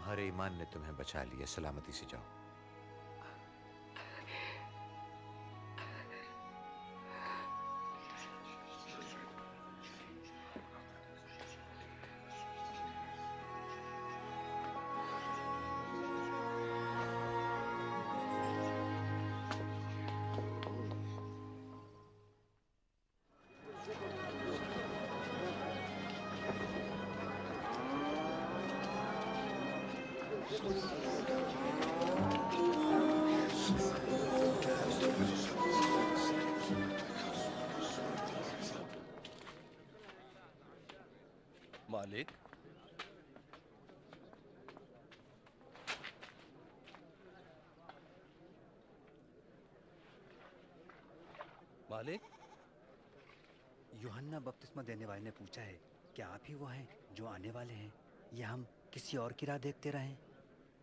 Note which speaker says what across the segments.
Speaker 1: तुम्हारे ईमान ने तुम्हें बचा लिया, सलामती से जाओ।
Speaker 2: मालिक, मालिक।
Speaker 3: यूहन्ना बपतिस्मा देने वाले ने पूछा है, क्या आप ही वो हैं जो आने वाले हैं, या हम किसी और की राह देखते रहें?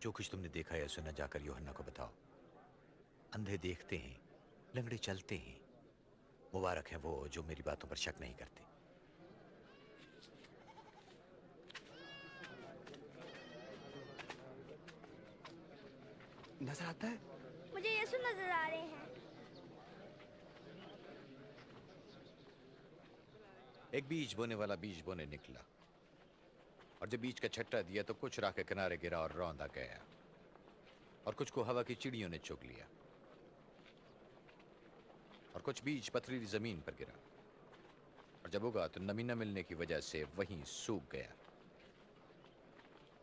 Speaker 1: जो कुछ तुमने देखा या सुना जाकर यूहन्ना को बताओ। अंधे देखते हैं, लंगड़े चलते हैं। मुबारक हैं वो जो मेरी बातों पर शक नहीं करते।
Speaker 3: नजर आता है?
Speaker 4: मुझे यीशु नजर आ रहे हैं।
Speaker 1: एक बीज बोने वाला बीज बोने निकला, और जब बीज का छट्टा दिया तो कुछ राह के किनारे गिरा और रौंदा गया, और कुछ को हवा की चिड़ियों ने चुग लिया, और कुछ बीज पथरीली जमीन पर गिरा, और जब उगा तो नमी न मिलने की वजह से वहीं सूख गया।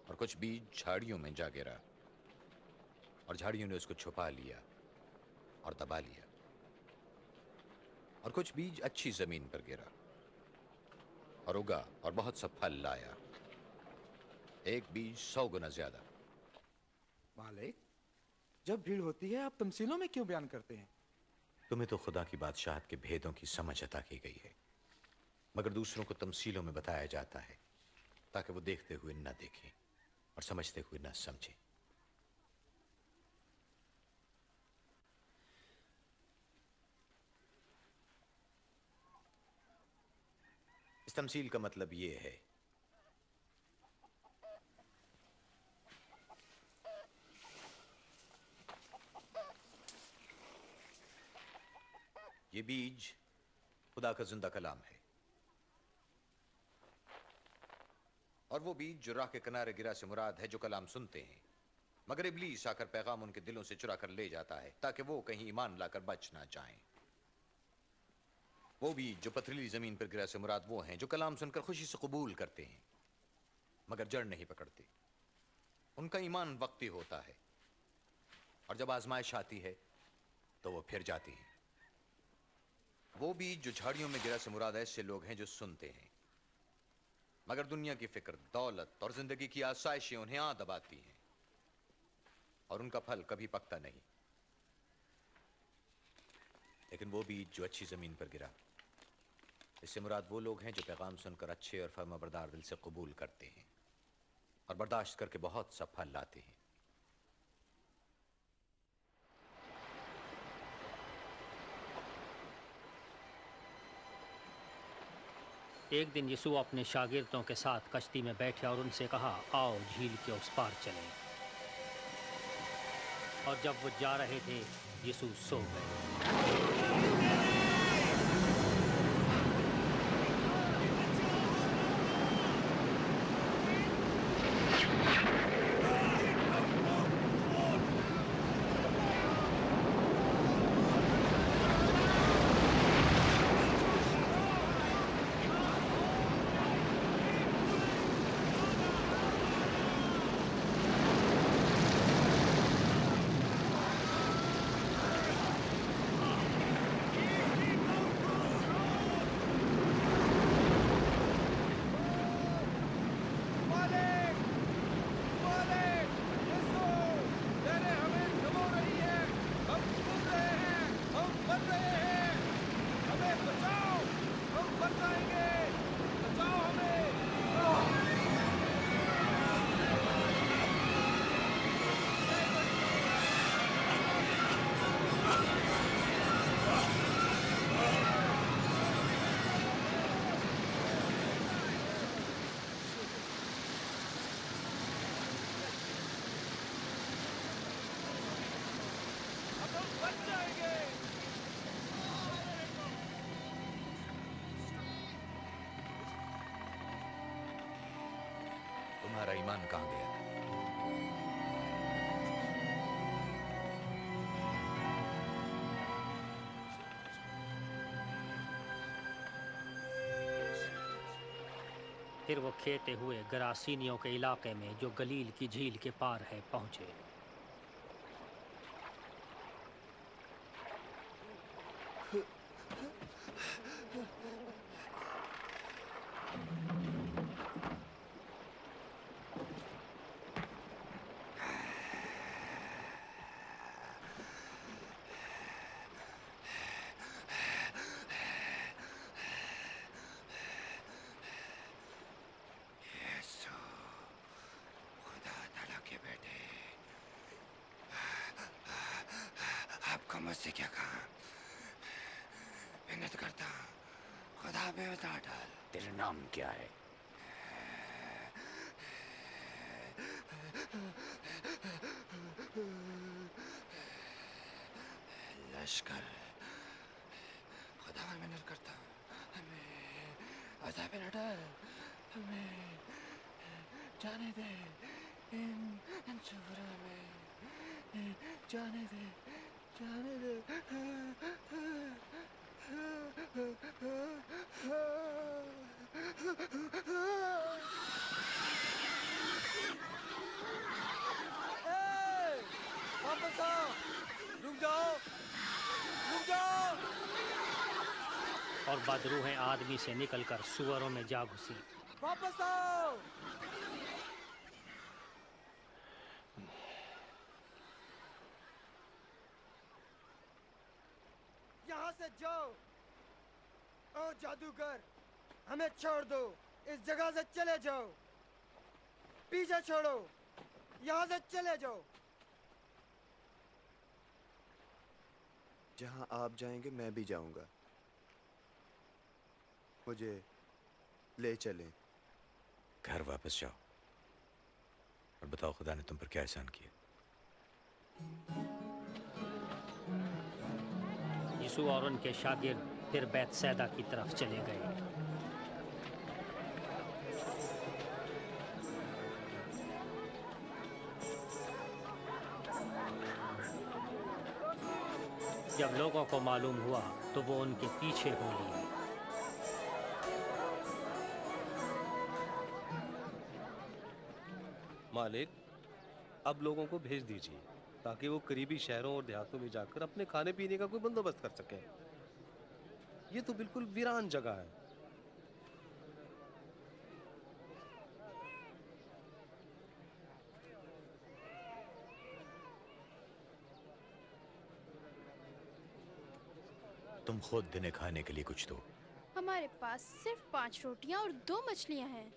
Speaker 1: और कुछ बीज झाड़ियों में जा गिरा, और झाड़ियों ने उसको छुपा लिया और दबा लिया। और कुछ बीज अच्छी जमीन पर गिरा और उगा और बहुत सा फल लाया, एक बीज 100 गुना ज्यादा।
Speaker 5: मालिक, जब भीड़ होती है आप तमसीलों में क्यों बयान करते हैं?
Speaker 1: तुम्हें तो खुदा की बादशाहत के भेदों की समझ अता की गई है, मगर दूसरों को तमसीलों में बताया जाता है ताकि वो देखते हुए न देखें और समझते हुए न समझें। इस तमसील का मतलब ये है, ये बीज खुदा का जिंदा कलाम है, और वो बीज जो राह के किनारे गिरा से मुराद है जो कलाम सुनते हैं, मगर इब्लीस आकर पैगाम उनके दिलों से चुरा कर ले जाता है ताकि वो कहीं ईमान लाकर बच ना जाएं। वो बीज जो पथरीली जमीन पर गिरा से मुराद वो हैं जो कलाम सुनकर खुशी से कबूल करते हैं मगर जड़ नहीं पकड़ते। उनका ईमान वक्ती होता है, और जब आजमाइश आती है तो वो फिर जाती हैं। वो बीज जो झाड़ियों में गिरा से मुराद ऐसे लोग हैं जो सुनते हैं, मगर दुनिया की फिक्र, दौलत और जिंदगी की आसाइशें उन्हें आ दबाती हैं, और उनका फल कभी पकता नहीं। लेकिन वो बीज जो अच्छी जमीन पर गिरा, इससे मुराद वो लोग हैं जो पैगाम सुनकर अच्छे और फर्माबरदार दिल से कबूल करते हैं और बर्दाश्त करके बहुत सा फल लाते हैं।
Speaker 6: एक दिन यीशु अपने शागिर्दों के साथ कश्ती में बैठे और उनसे कहा, आओ झील के उस पार चलें। और जब वो जा रहे थे, यीशु सो गए।
Speaker 1: तुम्हारा ईमान कहाँ गया?
Speaker 6: फिर वो खेते हुए गरासीनियों के इलाके में जो गलील की झील के पार है पहुंचे।
Speaker 5: आपको मुझसे क्या काम? मेहनत करता हूँ, खुदा पे उतार डाल।
Speaker 1: तेरा नाम क्या है?
Speaker 5: लश्कर। खुदा पर मेहनत करता हूँ, हमें उतार पे न डाल, हमें जाने दे, इन सुबह में जाने दे, जाने दे। वापस आओ, रुक जाओ, रुक जाओ।
Speaker 6: और बदरूहें आदमी से निकलकर सुअरों में जा घुसी।
Speaker 5: वापस आओ। यहाँ से जाओ। ओ जादूगर, हमें छोड़ दो, इस जगह से चले जाओ। पीछे छोड़ो, यहाँ से चले जाओ।
Speaker 7: जहाँ आप जाएंगे मैं भी जाऊंगा। मुझे ले चलें।
Speaker 1: घर वापस जाओ और बताओ खुदा ने तुम पर क्या एहसान किया।
Speaker 6: यीशु और उनके शागिर्द फिर बैतसैदा की तरफ चले गए। जब लोगों को मालूम हुआ तो वो उनके पीछे हो लिए।
Speaker 2: मालिक, अब लोगों को भेज दीजिए ताकि वो करीबी शहरों और देहातों में जाकर अपने खाने पीने का कोई बंदोबस्त कर सकें। ये तो बिल्कुल वीरान जगह है।
Speaker 1: तुम खुद दिन खाने के लिए कुछ दो।
Speaker 4: हमारे पास सिर्फ 5 रोटियां और 2 मछलियां हैं।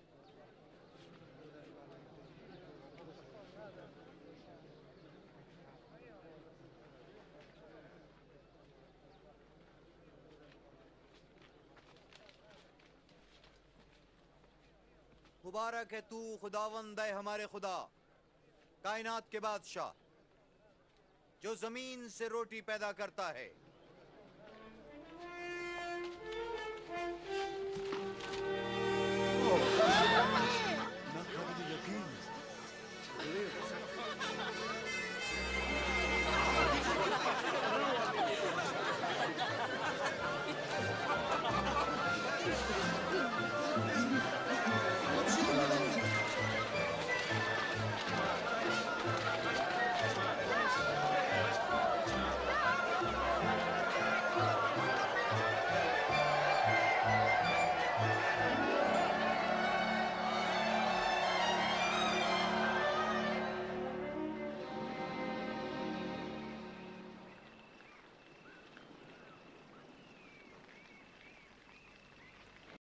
Speaker 1: मुबारक है तू खुदावंद है हमारे खुदा, कायनात के बादशाह, जो जमीन से रोटी पैदा करता है।